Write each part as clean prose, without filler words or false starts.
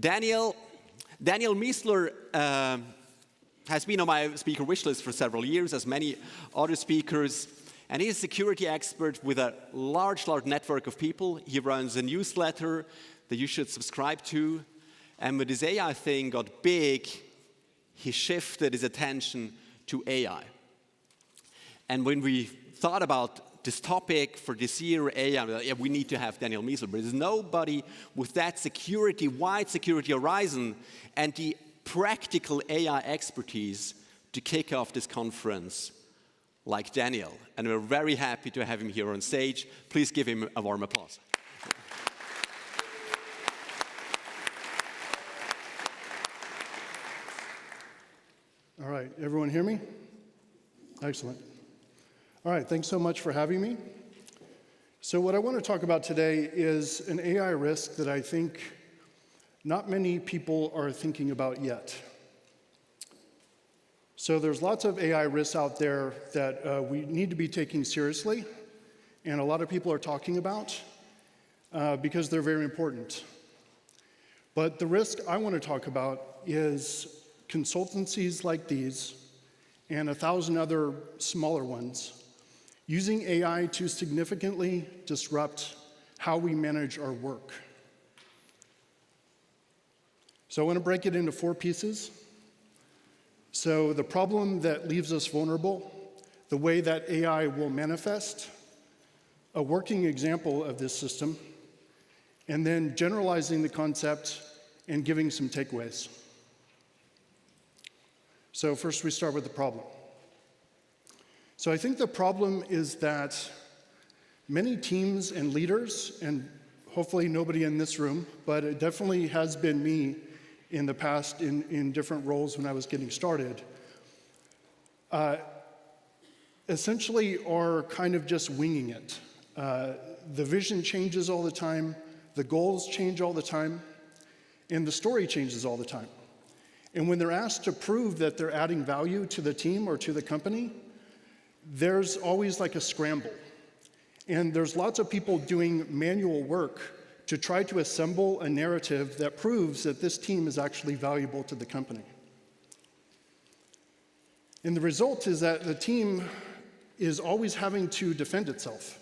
Daniel Miessler has been on my speaker wish list for several years, as many other speakers, and he's a security expert with a large network of people. He runs a newsletter that you should subscribe to, and when this AI thing got big, he shifted his attention to AI. And when we thought about this topic for this year, AI, we need to have Daniel Miessler, but there's nobody with that wide security horizon and the practical AI expertise to kick off this conference like Daniel. And we're very happy to have him here on stage. Please give him a warm applause. All right, everyone hear me? Excellent. All right, thanks so much for having me. So what I want to talk about today is an AI risk that I think not many people are thinking about yet. So there's lots of AI risks out there that we need to be taking seriously, and a lot of people are talking about because they're very important. But the risk I want to talk about is consultancies like these and 1,000 other smaller ones using AI to significantly disrupt how we manage our work. So I want to break it into 4 pieces. So the problem that leaves us vulnerable, the way that AI will manifest, a working example of this system, and then generalizing the concept and giving some takeaways. So first we start with the problem. So I think the problem is that many teams and leaders, and hopefully nobody in this room, but it definitely has been me in the past in different roles when I was getting started, essentially are kind of just winging it. The vision changes all the time, the goals change all the time, and the story changes all the time. And when they're asked to prove that they're adding value to the team or to the company, there's always like a scramble. And there's lots of people doing manual work to try to assemble a narrative that proves that this team is actually valuable to the company. And the result is that the team is always having to defend itself.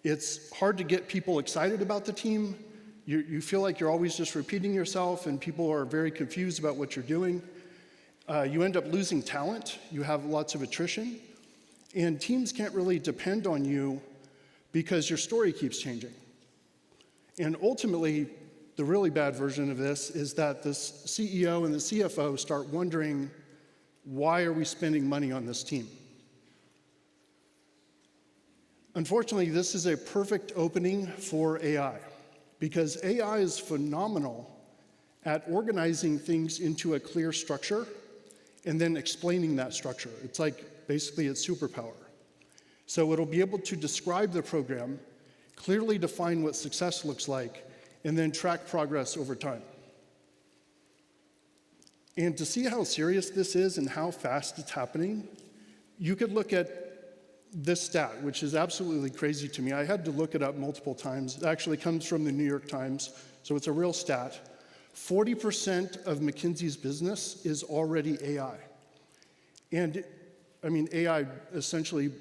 It's hard to get people excited about the team. You feel like you're always just repeating yourself, and people are very confused about what you're doing. You end up losing talent. You have lots of attrition. And teams can't really depend on you because your story keeps changing. And ultimately, the really bad version of this is that the CEO and the CFO start wondering, why are we spending money on this team? Unfortunately, this is a perfect opening for AI, because AI is phenomenal at organizing things into a clear structure and then explaining that structure. It's like basically its superpower. So it'll be able to describe the program, clearly define what success looks like, and then track progress over time. And to see how serious this is and how fast it's happening, you could look at this stat, which is absolutely crazy to me. I had to look it up multiple times. It actually comes from the New York Times, so it's a real stat. 40% of McKinsey's business is already AI. And I mean, AI essentially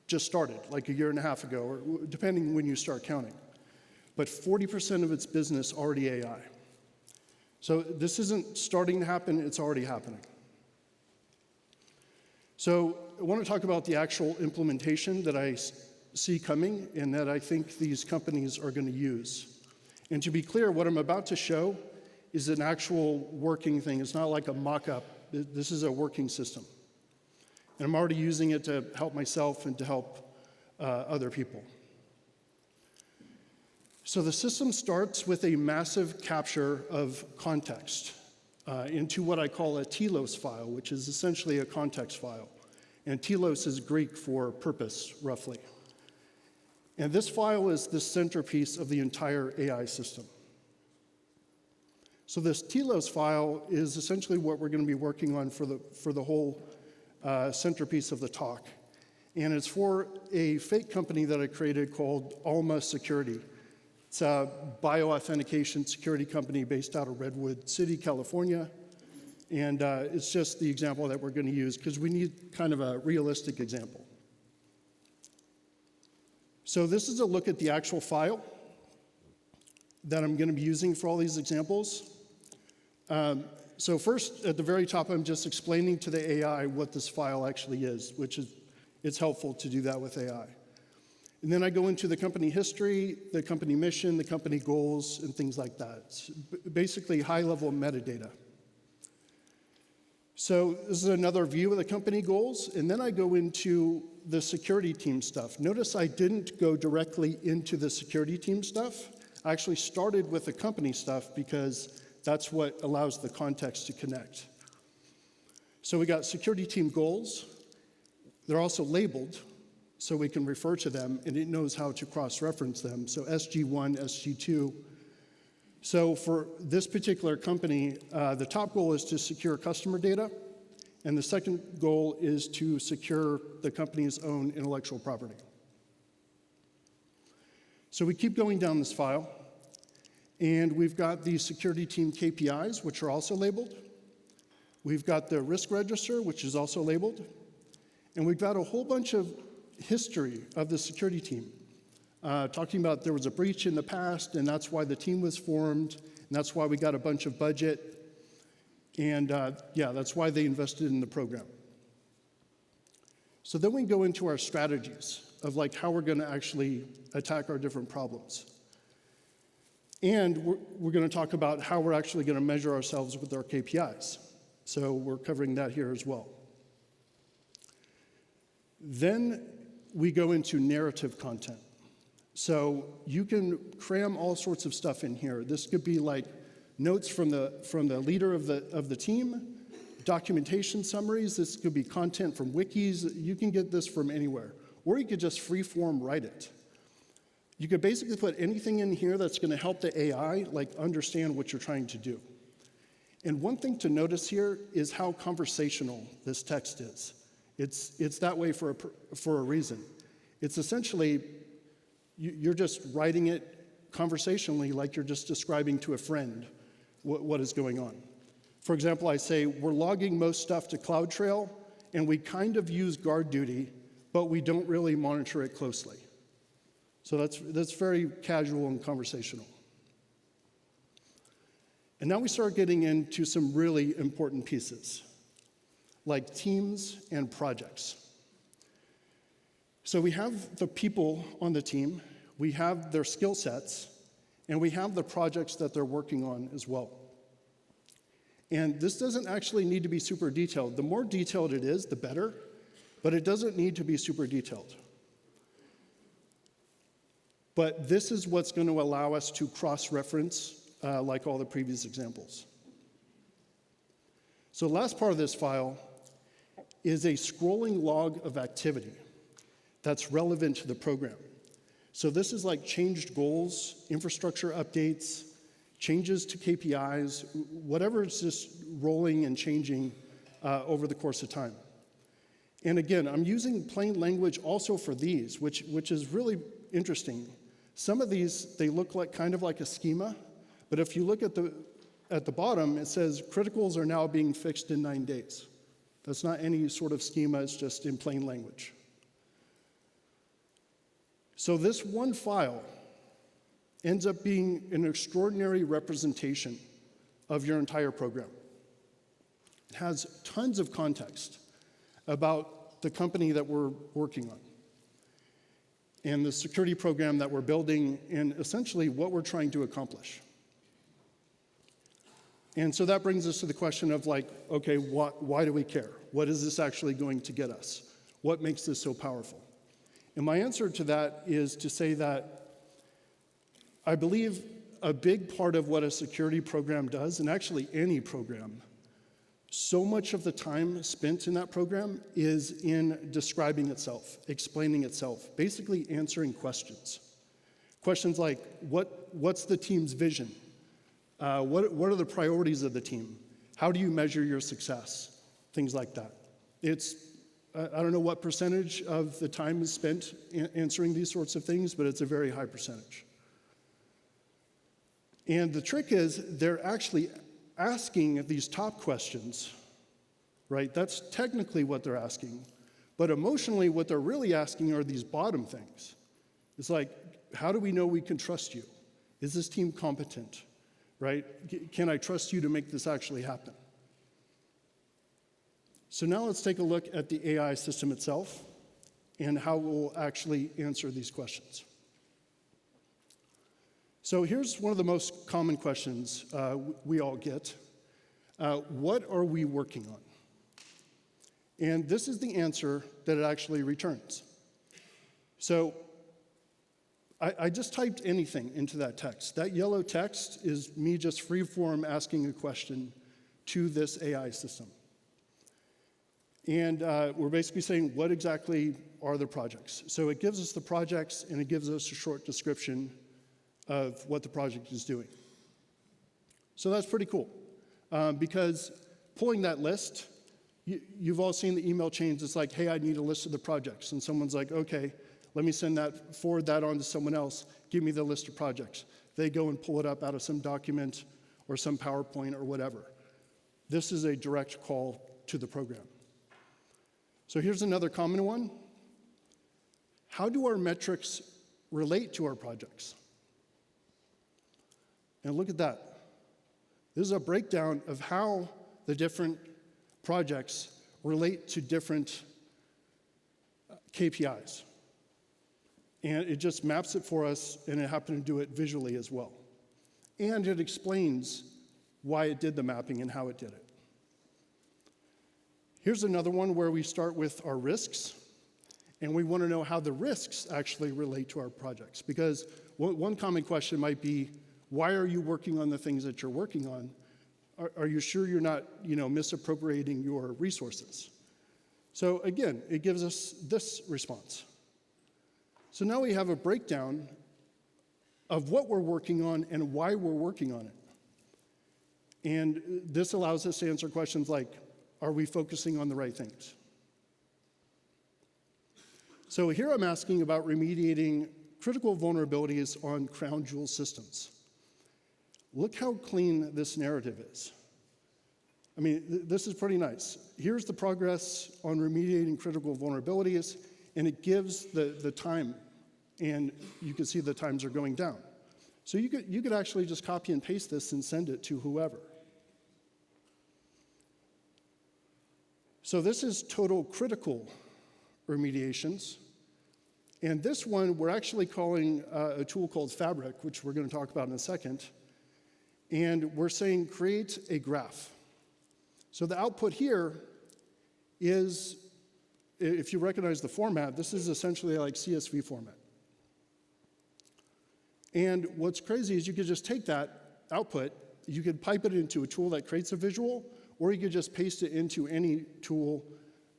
just started like a year and a half ago, or depending when you start counting. But 40% of its business already AI. So this isn't starting to happen, it's already happening. So I want to talk about the actual implementation that I see coming and that I think these companies are going to use. And to be clear, what I'm about to show is an actual working thing. It's not like a mock-up. This is a working system. And I'm already using it to help myself and to help other people. So the system starts with a massive capture of context into what I call a Telos file, which is essentially a context file. And Telos is Greek for purpose, roughly. And this file is the centerpiece of the entire AI system. So this Telos file is essentially what we're going to be working on for the whole centerpiece of the talk. And it's for a fake company that I created called Alma Security. It's a bioauthentication security company based out of Redwood City, California. And it's just the example that we're going to use because we need kind of a realistic example. So this is a look at the actual file that I'm going to be using for all these examples. So first, at the very top, I'm just explaining to the AI what this file actually is, which is, it's helpful to do that with AI. And then I go into the company history, the company mission, the company goals, and things like that. It's basically high-level metadata. So this is another view of the company goals, and then I go into the security team stuff. Notice I didn't go directly into the security team stuff. I actually started with the company stuff because that's what allows the context to connect. So we got security team goals. They're also labeled, so we can refer to them, and it knows how to cross-reference them. So SG1, SG2. So for this particular company, the top goal is to secure customer data, and the second goal is to secure the company's own intellectual property. So we keep going down this file, and we've got the security team KPIs, which are also labeled. We've got the risk register, which is also labeled. And we've got a whole bunch of history of the security team, talking about there was a breach in the past, and that's why the team was formed, and that's why we got a bunch of budget, and yeah, that's why they invested in the program. So then we go into our strategies of like how we're going to actually attack our different problems. And we're going to talk about how we're actually going to measure ourselves with our KPIs. So we're covering that here as well. Then we go into narrative content. So you can cram all sorts of stuff in here. This could be like notes from the leader of the team, documentation summaries. This could be content from wikis. You can get this from anywhere. Or you could just freeform write it. You could basically put anything in here that's going to help the AI like understand what you're trying to do. And one thing to notice here is how conversational this text is. It's that way for a reason. It's essentially, you're just writing it conversationally like you're just describing to a friend what is going on. For example, I say, we're logging most stuff to CloudTrail, and we kind of use guard duty, but we don't really monitor it closely. So that's very casual and conversational. And now we start getting into some really important pieces, like teams and projects. So we have the people on the team, we have their skill sets, and we have the projects that they're working on as well. And this doesn't actually need to be super detailed. The more detailed it is, the better, but it doesn't need to be super detailed. But this is what's going to allow us to cross-reference like all the previous examples. So the last part of this file is a scrolling log of activity that's relevant to the program. So this is like changed goals, infrastructure updates, changes to KPIs, whatever is just rolling and changing over the course of time. And again, I'm using plain language also for these, which is really interesting. Some of these, they look like kind of like a schema, but if you look at the bottom, it says criticals are now being fixed in 9 days. That's not any sort of schema, it's just in plain language. So this one file ends up being an extraordinary representation of your entire program. It has tons of context about the company that we're working on and the security program that we're building and essentially what we're trying to accomplish. And so that brings us to the question of like, okay, why do we care? What is this actually going to get us? What makes this so powerful? And my answer to that is to say that I believe a big part of what a security program does, and actually any program, so much of the time spent in that program is in describing itself, explaining itself, basically answering questions. Questions like, what's the team's vision? What are the priorities of the team? How do you measure your success? Things like that. I don't know what percentage of the time is spent answering these sorts of things, but it's a very high percentage. And the trick is they're actually asking these top questions, right? That's technically what they're asking. But emotionally, what they're really asking are these bottom things. It's like, how do we know we can trust you? Is this team competent, right? Can I trust you to make this actually happen? So now let's take a look at the AI system itself and how it will actually answer these questions. So here's one of the most common questions we all get. What are we working on? And this is the answer that it actually returns. So I just typed anything into that text. That yellow text is me just freeform asking a question to this AI system. And we're basically saying, what exactly are the projects? So it gives us the projects, and it gives us a short description of what the project is doing. So that's pretty cool, because pulling that list, you've all seen the email chains. It's like, hey, I need a list of the projects. And someone's like, okay, let me forward that on to someone else. Give me the list of projects. They go and pull it up out of some document or some PowerPoint or whatever. This is a direct call to the program. So here's another common one. How do our metrics relate to our projects? And look at that. This is a breakdown of how the different projects relate to different KPIs. And it just maps it for us, and it happened to do it visually as well. And it explains why it did the mapping and how it did it. Here's another one where we start with our risks, and we want to know how the risks actually relate to our projects. Because one common question might be, why are you working on the things that you're working on? Are you sure you're not, misappropriating your resources? So again, it gives us this response. So now we have a breakdown of what we're working on and why we're working on it. And this allows us to answer questions like, are we focusing on the right things? So here I'm asking about remediating critical vulnerabilities on crown jewel systems. Look how clean this narrative is. I mean, this is pretty nice. Here's the progress on remediating critical vulnerabilities, and it gives the time, and you can see the times are going down. So you could actually just copy and paste this and send it to whoever. So this is total critical remediations. And this one, we're actually calling a tool called Fabric, which we're going to talk about in a second. And we're saying create a graph. So the output here is, if you recognize the format, this is essentially like CSV format. And what's crazy is you could just take that output, you could pipe it into a tool that creates a visual, or you could just paste it into any tool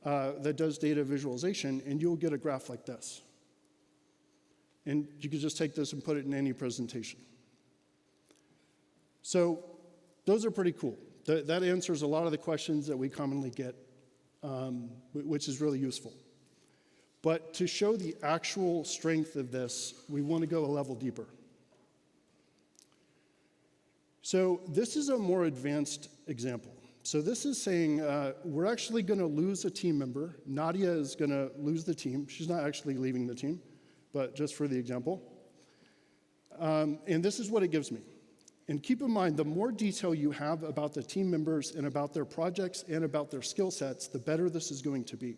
that does data visualization, and you'll get a graph like this. And you could just take this and put it in any presentation. So those are pretty cool. That answers a lot of the questions that we commonly get, which is really useful. But to show the actual strength of this, we want to go a level deeper. So this is a more advanced example. So this is saying we're actually going to lose a team member. Nadia is going to lose the team. She's not actually leaving the team, but just for the example. And this is what it gives me. And keep in mind, the more detail you have about the team members and about their projects and about their skill sets, the better this is going to be.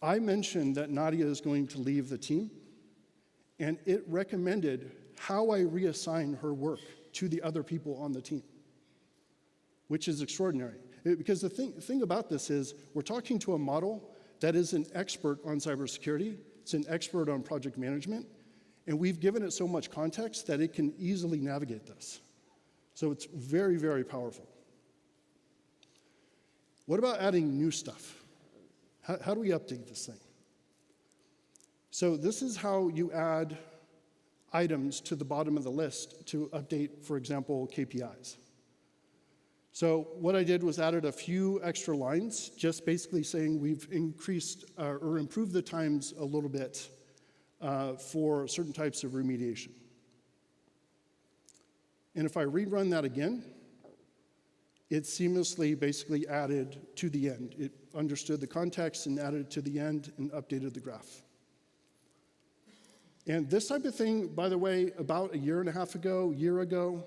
I mentioned that Nadia is going to leave the team, and it recommended how I reassign her work to the other people on the team, which is extraordinary. Because the thing about this is we're talking to a model that is an expert on cybersecurity, it's an expert on project management, and we've given it so much context that it can easily navigate this. So it's very, very powerful. What about adding new stuff? How do we update this thing? So this is how you add items to the bottom of the list to update, for example, KPIs. So what I did was added a few extra lines, just basically saying we've increased or improved the times a little bit for certain types of remediation. And if I rerun that again, it seamlessly basically added to the end. It understood the context and added it to the end and updated the graph. And this type of thing, by the way, about a year ago,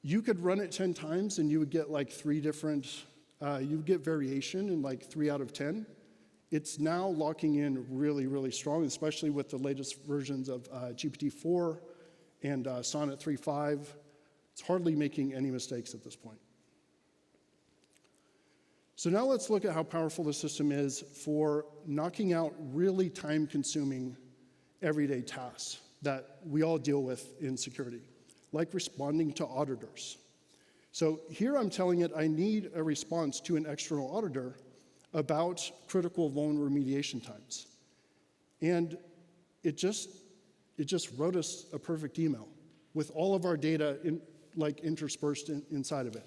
you could run it 10 times and you would get like 3 different, you would get variation in like 3 out of 10. It's now locking in really, really strong, especially with the latest versions of GPT-4 and Sonnet 3.5. It's hardly making any mistakes at this point. So now let's look at how powerful the system is for knocking out really time-consuming everyday tasks that we all deal with in security, like responding to auditors. So here I'm telling it I need a response to an external auditor about critical vulnerable remediation times. And it just wrote us a perfect email with all of our data interspersed inside of it.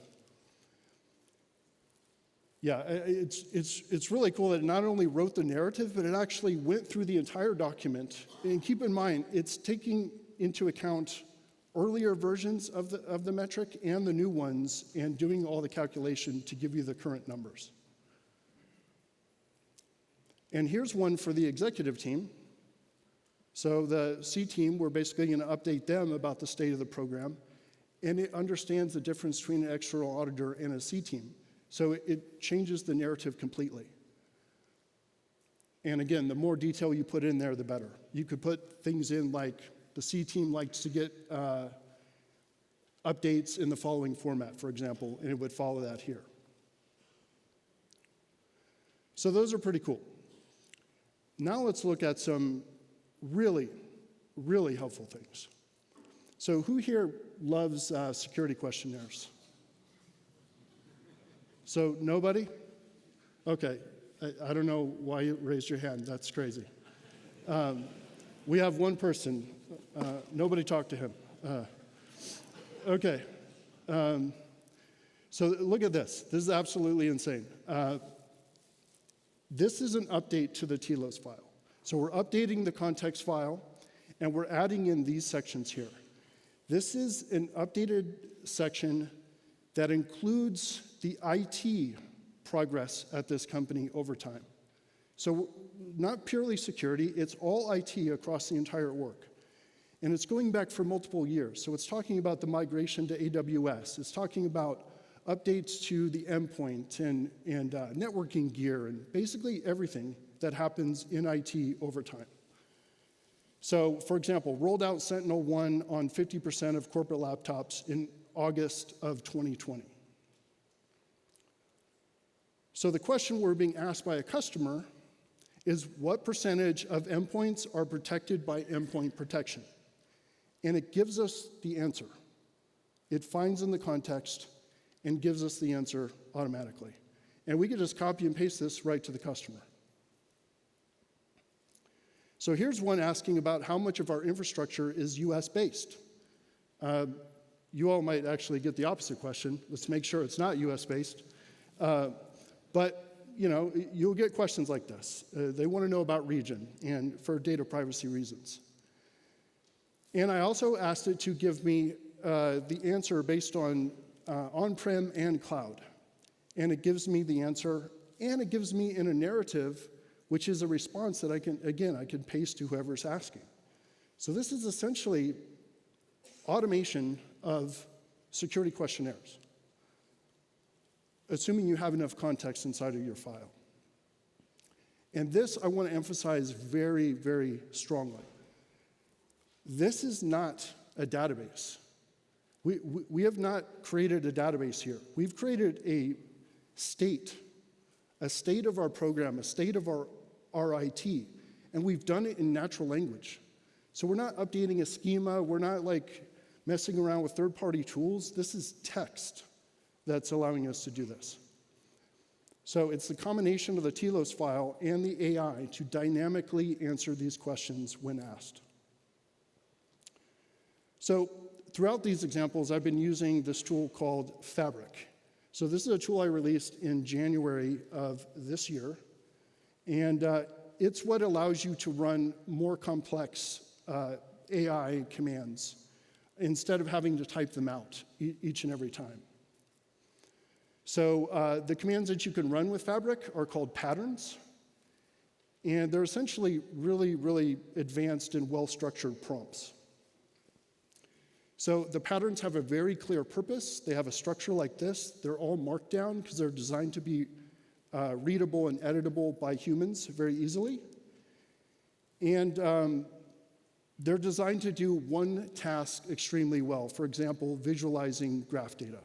Yeah, it's really cool that it not only wrote the narrative, but it actually went through the entire document. And keep in mind, it's taking into account earlier versions of the metric and the new ones and doing all the calculation to give you the current numbers. And here's one for the executive team. So the C team, we're basically going to update them about the state of the program, and it understands the difference between an external auditor and a C team. So it changes the narrative completely. And again, the more detail you put in there, the better. You could put things in like the C team likes to get updates in the following format, for example, and it would follow that here. So those are pretty cool. Now let's look at some really, really helpful things. So who here loves security questionnaires? So nobody? Okay, I don't know why you raised your hand. That's crazy. We have one person. Nobody talked to him. Okay. So look at this. This is absolutely insane. This is an update to the Telos file. So we're updating the context file, and we're adding in these sections here. This is an updated section that includes the IT progress at this company over time. So not purely security, it's all IT across the entire org. And it's going back for multiple years. So it's talking about the migration to AWS. It's talking about updates to the endpoint and networking gear and basically everything that happens in IT over time. So, for example, rolled out Sentinel-1 on 50% of corporate laptops in August of 2020. So the question we're being asked by a customer is what percentage of endpoints are protected by endpoint protection? And it gives us the answer. It finds in the context and gives us the answer automatically. And we can just copy and paste this right to the customer. So here's one asking about how much of our infrastructure is US-based. You all might actually get the opposite question. Let's make sure it's not US-based. But you know, you'll get questions like this. They want to know about region and for data privacy reasons. And I also asked it to give me the answer based on on-prem and cloud. And it gives me the answer, and it gives me in a narrative, which is a response that I can paste to whoever's asking. So this is essentially automation of security questionnaires, assuming you have enough context inside of your file. And this I want to emphasize very, very strongly. This is not a database. We have not created a database here. We've created a state of our program, a state of our IT, and we've done it in natural language. So we're not updating a schema, we're not like messing around with third-party tools. This is text that's allowing us to do this. So it's the combination of the Telos file and the AI to dynamically answer these questions when asked. So throughout these examples, I've been using this tool called Fabric. So this is a tool I released in January of this year, and it's what allows you to run more complex AI commands instead of having to type them out each and every time. So the commands that you can run with Fabric are called patterns, and they're essentially really, really advanced and well-structured prompts. So the patterns have a very clear purpose. They have a structure like this. They're all marked down because they're designed to be readable and editable by humans very easily. And they're designed to do one task extremely well. For example, visualizing graph data.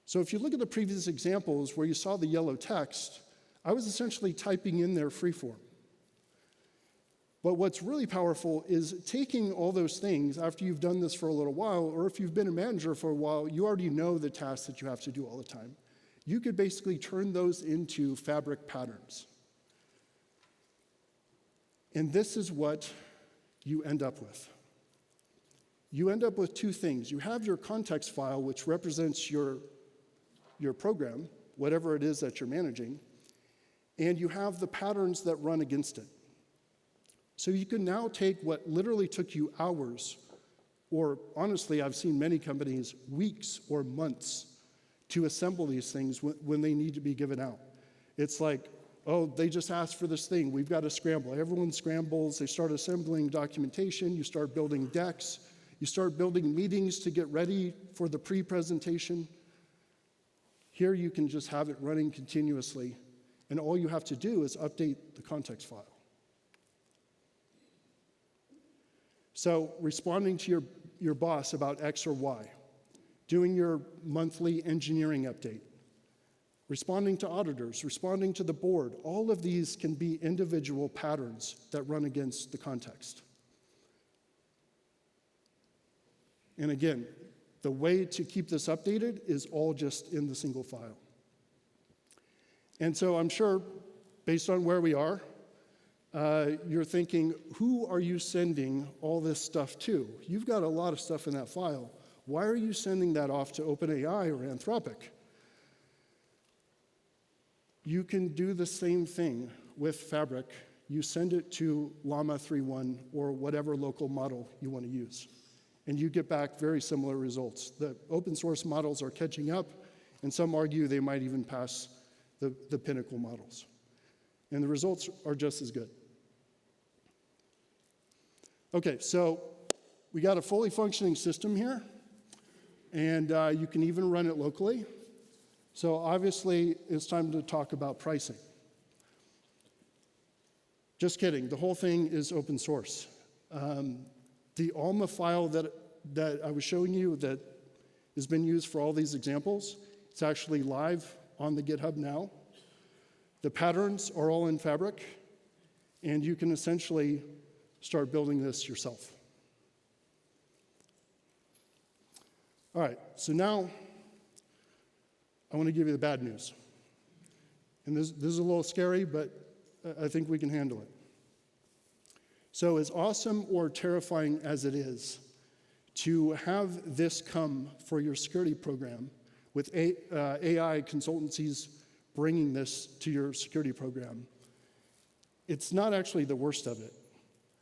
So if you look at the previous examples where you saw the yellow text, I was essentially typing in there freeform. But what's really powerful is taking all those things after you've done this for a little while, or if you've been a manager for a while, you already know the tasks that you have to do all the time. You could basically turn those into Fabric patterns. And this is what you end up with. You end up with two things. You have your context file, which represents your program, whatever it is that you're managing, and you have the patterns that run against it. So you can now take what literally took you hours, or honestly, I've seen many companies, weeks or months, to assemble these things when they need to be given out. It's like, oh, they just asked for this thing, we've got to scramble. Everyone scrambles, they start assembling documentation, you start building decks, you start building meetings to get ready for the pre-presentation. Here you can just have it running continuously, and all you have to do is update the context file. So responding to your boss about X or Y, doing your monthly engineering update, responding to auditors, responding to the board, all of these can be individual patterns that run against the context. And again, the way to keep this updated is all just in the single file. And so I'm sure, based on where we are, you're thinking, who are you sending all this stuff to? You've got a lot of stuff in that file. Why are you sending that off to OpenAI or Anthropic? You can do the same thing with Fabric. You send it to Llama 3.1 or whatever local model you want to use, and you get back very similar results. The open source models are catching up, and some argue they might even pass the pinnacle models. And the results are just as good. Okay, so we got a fully functioning system here, and you can even run it locally. So obviously, it's time to talk about pricing. Just kidding, the whole thing is open source. The Alma file that I was showing you that has been used for all these examples, it's actually live on the GitHub now. The patterns are all in Fabric, and you can essentially start building this yourself. All right, so now I want to give you the bad news. And this is a little scary, but I think we can handle it. So as awesome or terrifying as it is to have this come for your security program with AI consultancies bringing this to your security program, it's not actually the worst of it.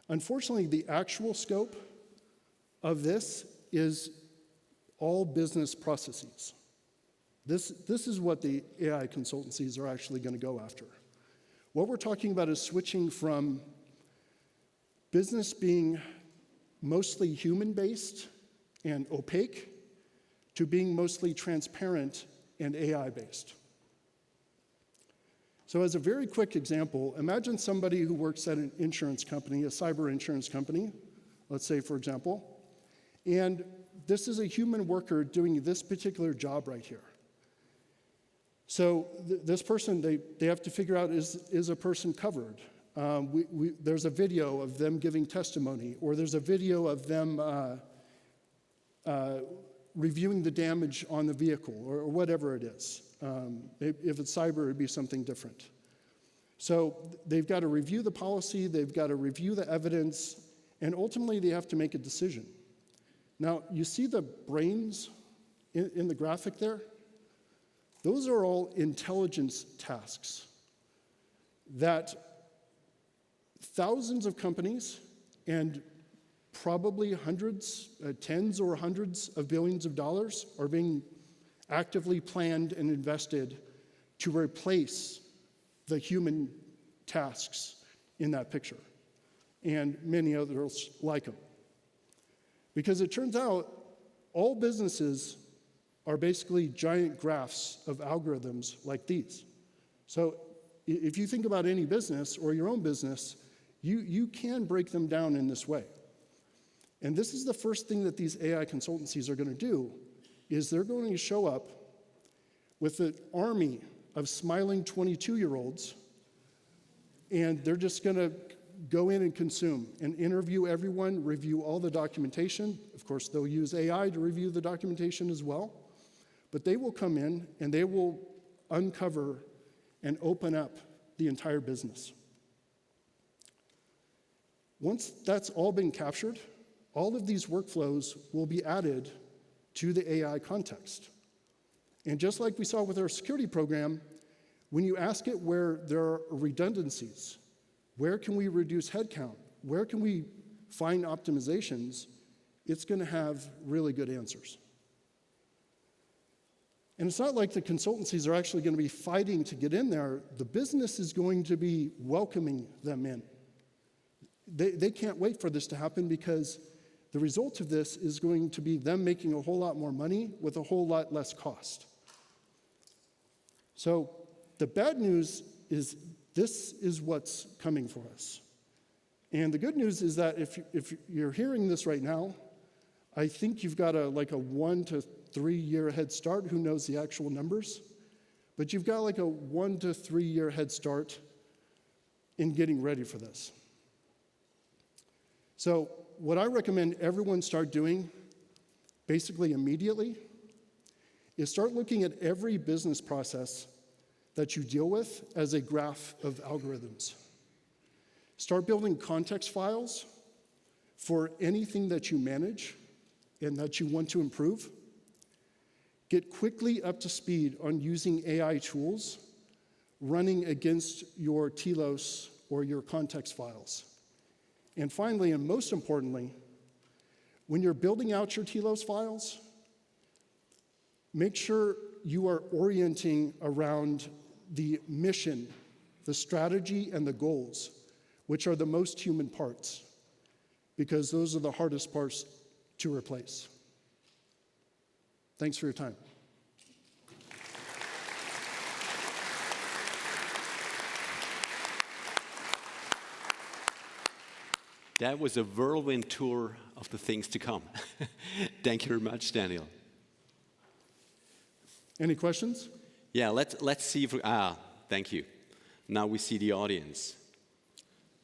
Unfortunately, the actual scope of this is all business processes. This is what the AI consultancies are actually going to go after. What we're talking about is switching from business being mostly human-based and opaque to being mostly transparent and AI-based. So as a very quick example, imagine somebody who works at an insurance company, a cyber insurance company, let's say, for example, and this is a human worker doing this particular job right here. So this person, they have to figure out, is a person covered? There's a video of them giving testimony, or there's a video of them reviewing the damage on the vehicle, or whatever it is. If it's cyber, it'd be something different. So they've got to review the policy, they've got to review the evidence, and ultimately they have to make a decision. Now, you see the brains in the graphic there? Those are all intelligence tasks that thousands of companies and probably hundreds, tens or hundreds of billions of dollars are being actively planned and invested to replace the human tasks in that picture, and many others like them. Because it turns out all businesses are basically giant graphs of algorithms like these. So if you think about any business or your own business, you can break them down in this way. And this is the first thing that these AI consultancies are going to do, is they're going to show up with an army of smiling 22-year-olds, and they're just going to go in and consume and interview everyone, review all the documentation. Of course, they'll use AI to review the documentation as well. But they will come in and they will uncover and open up the entire business. Once that's all been captured, all of these workflows will be added to the AI context. And just like we saw with our security program, when you ask it where there are redundancies, where can we reduce headcount, where can we find optimizations, it's going to have really good answers. And it's not like the consultancies are actually going to be fighting to get in there. The business is going to be welcoming them in. They can't wait for this to happen, because the result of this is going to be them making a whole lot more money with a whole lot less cost. So the bad news is this is what's coming for us. And the good news is that if you're hearing this right now, I think you've got like a 1 to 3 year head start. Who knows the actual numbers? But you've got like a 1 to 3 year head start in getting ready for this. So what I recommend everyone start doing, basically immediately, is start looking at every business process that you deal with as a graph of algorithms. Start building context files for anything that you manage and that you want to improve. Get quickly up to speed on using AI tools running against your Telos or your context files. And finally, and most importantly, when you're building out your Telos files, make sure you are orienting around the mission, the strategy, and the goals, which are the most human parts, because those are the hardest parts to replace. Thanks for your time. That was a whirlwind tour of the things to come. Thank you very much, Daniel. Any questions? Yeah, let's see if thank you. Now we see the audience.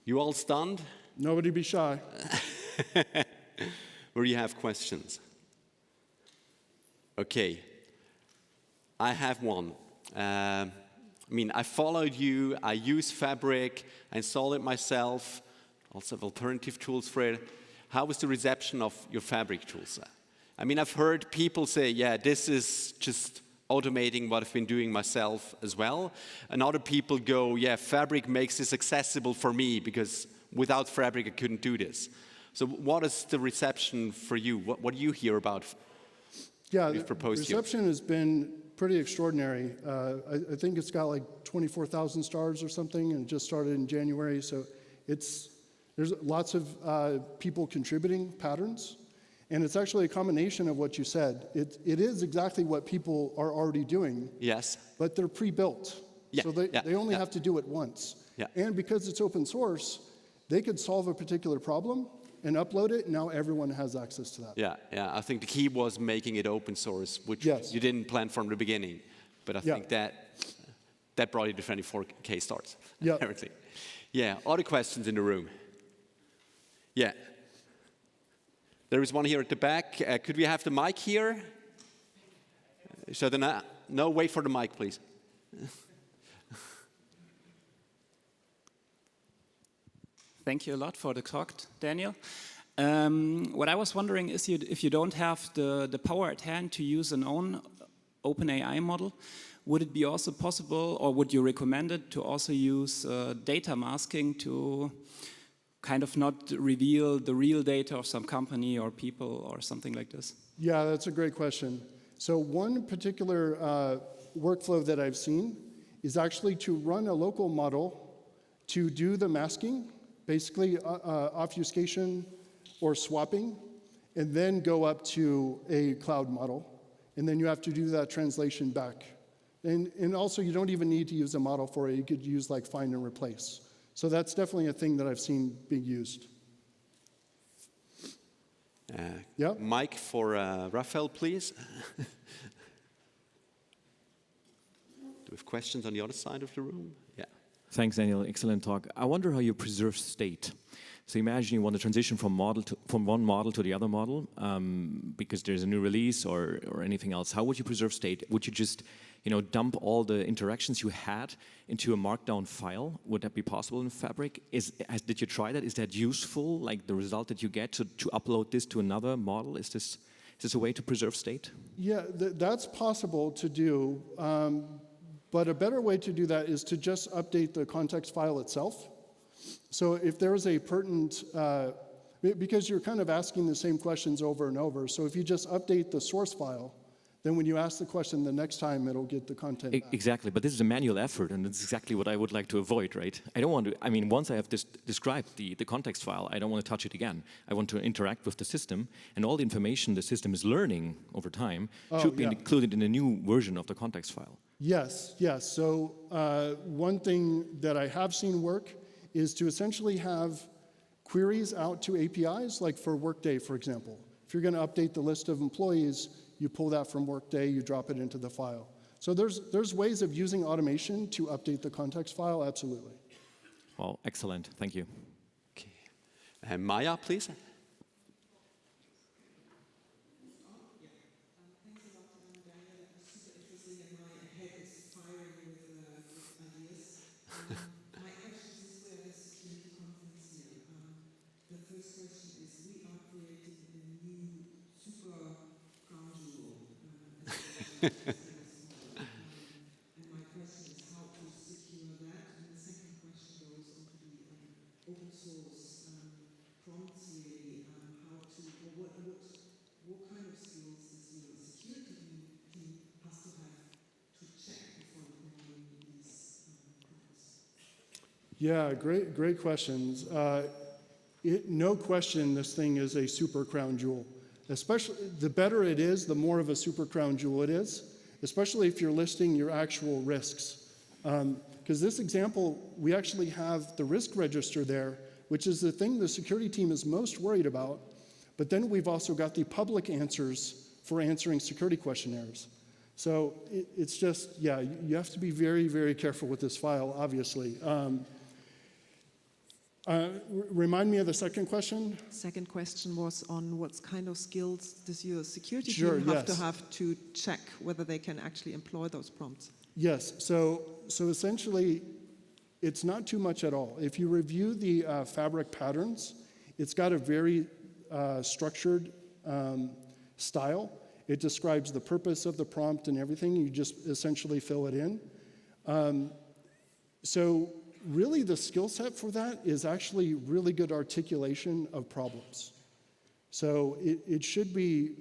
You all stunned? Nobody be shy. Where you have questions? Okay, I have one. I followed you, I use Fabric, I installed it myself, also have alternative tools for it. How was the reception of your Fabric tools? I've heard people say, yeah, this is just automating what I've been doing myself as well. And other people go, yeah, Fabric makes this accessible for me, because without Fabric I couldn't do this. So what is the reception for you? What do you hear about you've proposed the reception has been pretty extraordinary. I think it's got like 24,000 stars or something, and it just started in January. So there's lots of people contributing patterns. And it's actually a combination of what you said. It is exactly what people are already doing. Yes. But they're pre-built. Yeah, so they only have to do it once. Yeah. And because it's open source, they could solve a particular problem and upload it, and now everyone has access to that. Yeah. I think the key was making it open source, which you didn't plan from the beginning. But I think that brought you to 24K stars. Yeah. Apparently. Yeah. Other questions in the room? Yeah. There is one here at the back. Could we have the mic here? So no, wait for the mic, please. Thank you a lot for the talk, Daniel. What I was wondering is if you don't have the power at hand to use an own OpenAI model, would it be also possible, or would you recommend it to also use data masking to kind of not reveal the real data of some company or people or something like this? Yeah, that's a great question. So one particular workflow that I've seen is actually to run a local model to do the masking, basically obfuscation or swapping, and then go up to a cloud model. And then you have to do that translation back. And also, you don't even need to use a model for it. You could use like find and replace. So that's definitely a thing that I've seen being used. Yeah. Mic for Raphael, please. Do we have questions on the other side of the room? Yeah. Thanks, Daniel. Excellent talk. I wonder how you preserve state. So imagine you want to transition from one model to the other model because there's a new release or anything else. How would you preserve state? Would you just dump all the interactions you had into a markdown file? Would that be possible in Fabric? Did you try that? Is that useful? Like the result that you get to upload this to another model? Is this a way to preserve state? Yeah, that's possible to do. But a better way to do that is to just update the context file itself. So if there's a pertinent, because you're kind of asking the same questions over and over, so if you just update the source file, then when you ask the question the next time, it'll get the content back. Exactly, but this is a manual effort, and it's exactly what I would like to avoid, right? I don't want to, once I have described the context file, I don't want to touch it again. I want to interact with the system, and all the information the system is learning over time should be included in a new version of the context file. Yes. So one thing that I have seen work is to essentially have queries out to APIs, like for Workday, for example. If you're going to update the list of employees, you pull that from Workday, you drop it into the file. So there's ways of using automation to update the context file, absolutely. Well, excellent. Thank you. Okay. Maya, please. And my question is how to secure that. And the second question goes on to the open source prompts really. What kind of skills does your security team has to have to check before deploying these prompts? Yeah, great questions. No question, this thing is a super crown jewel. Especially, the better it is, the more of a super crown jewel it is, especially if you're listing your actual risks. Because this example, we actually have the risk register there, which is the thing the security team is most worried about. But then we've also got the public answers for answering security questionnaires. So it's just, yeah, you have to be very, very careful with this file, obviously. Remind me of the second question. Second question was on what kind of skills does your security team have to check whether they can actually employ those prompts? Yes, so essentially, it's not too much at all. If you review the Fabric patterns, it's got a very structured style. It describes the purpose of the prompt and everything. You just essentially fill it in. So really, the skill set for that is actually really good articulation of problems. So it should be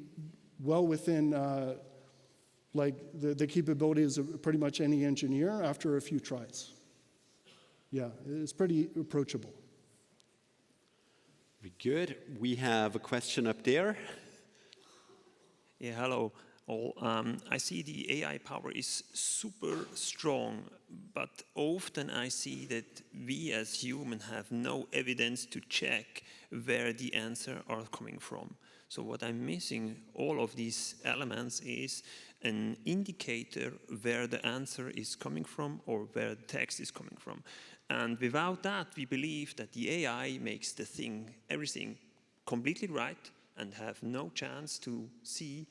well within like the capabilities of pretty much any engineer after a few tries. Yeah, it's pretty approachable. Very good. We have a question up there. Yeah, hello all. I see the AI power is super strong, but often I see that we as humans have no evidence to check where the answers are coming from. So what I'm missing all of these elements is an indicator where the answer is coming from or where the text is coming from. And without that, we believe that the AI makes everything completely right and have no chance to see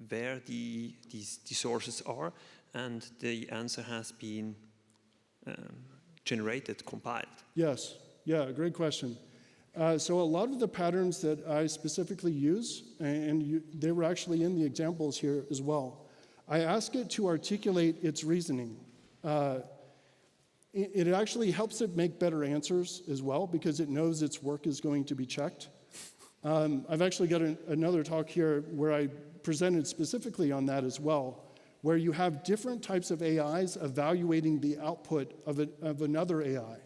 where the sources are and the answer has been generated, compiled. Yes, yeah, great question. So a lot of the patterns that I specifically use, and they were actually in the examples here as well, I ask it to articulate its reasoning. It actually helps it make better answers as well because it knows its work is going to be checked. I've actually got another talk here where I presented specifically on that as well, where you have different types of AIs evaluating the output of another AI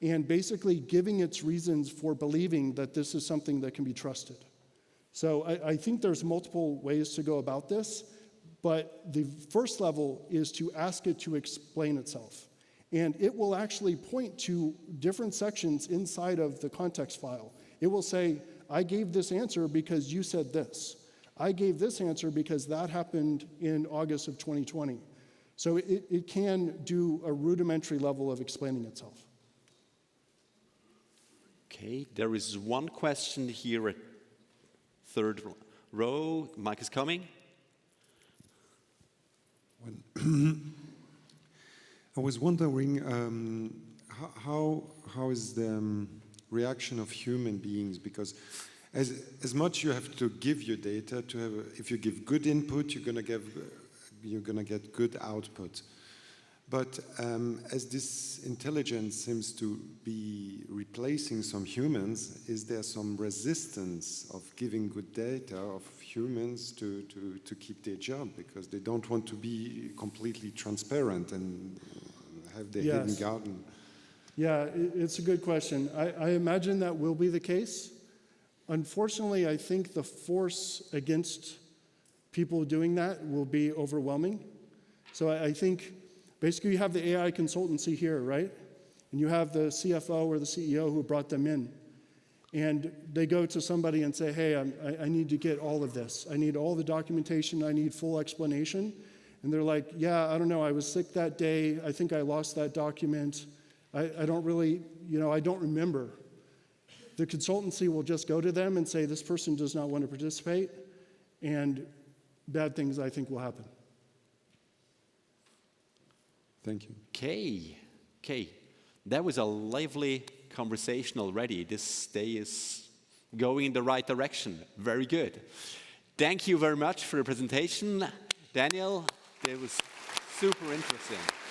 and basically giving its reasons for believing that this is something that can be trusted. So I think there's multiple ways to go about this, but the first level is to ask it to explain itself. And it will actually point to different sections inside of the context file. It will say, I gave this answer because you said this. I gave this answer because that happened in August of 2020. So it can do a rudimentary level of explaining itself. Okay, there is one question here at third row. Mike is coming. I was wondering how is the reaction of human beings, because as much you have to give your data to have, if you give good input, you're gonna get good output. But as this intelligence seems to be replacing some humans, is there some resistance of giving good data of humans to keep their job because they don't want to be completely transparent and have their hidden garden? Yeah, it's a good question. I imagine that will be the case. Unfortunately, I think the force against people doing that will be overwhelming. So I think basically you have the AI consultancy here, right? And you have the CFO or the CEO who brought them in. And they go to somebody and say, hey, I need to get all of this. I need all the documentation. I need full explanation. And they're like, yeah, I don't know. I was sick that day. I think I lost that document. I don't really, I don't remember. The consultancy will just go to them and say, this person does not want to participate. And bad things, I think, will happen. Thank you. Okay. That was a lively conversation already. This day is going in the right direction. Very good. Thank you very much for the presentation. Daniel, it was super interesting.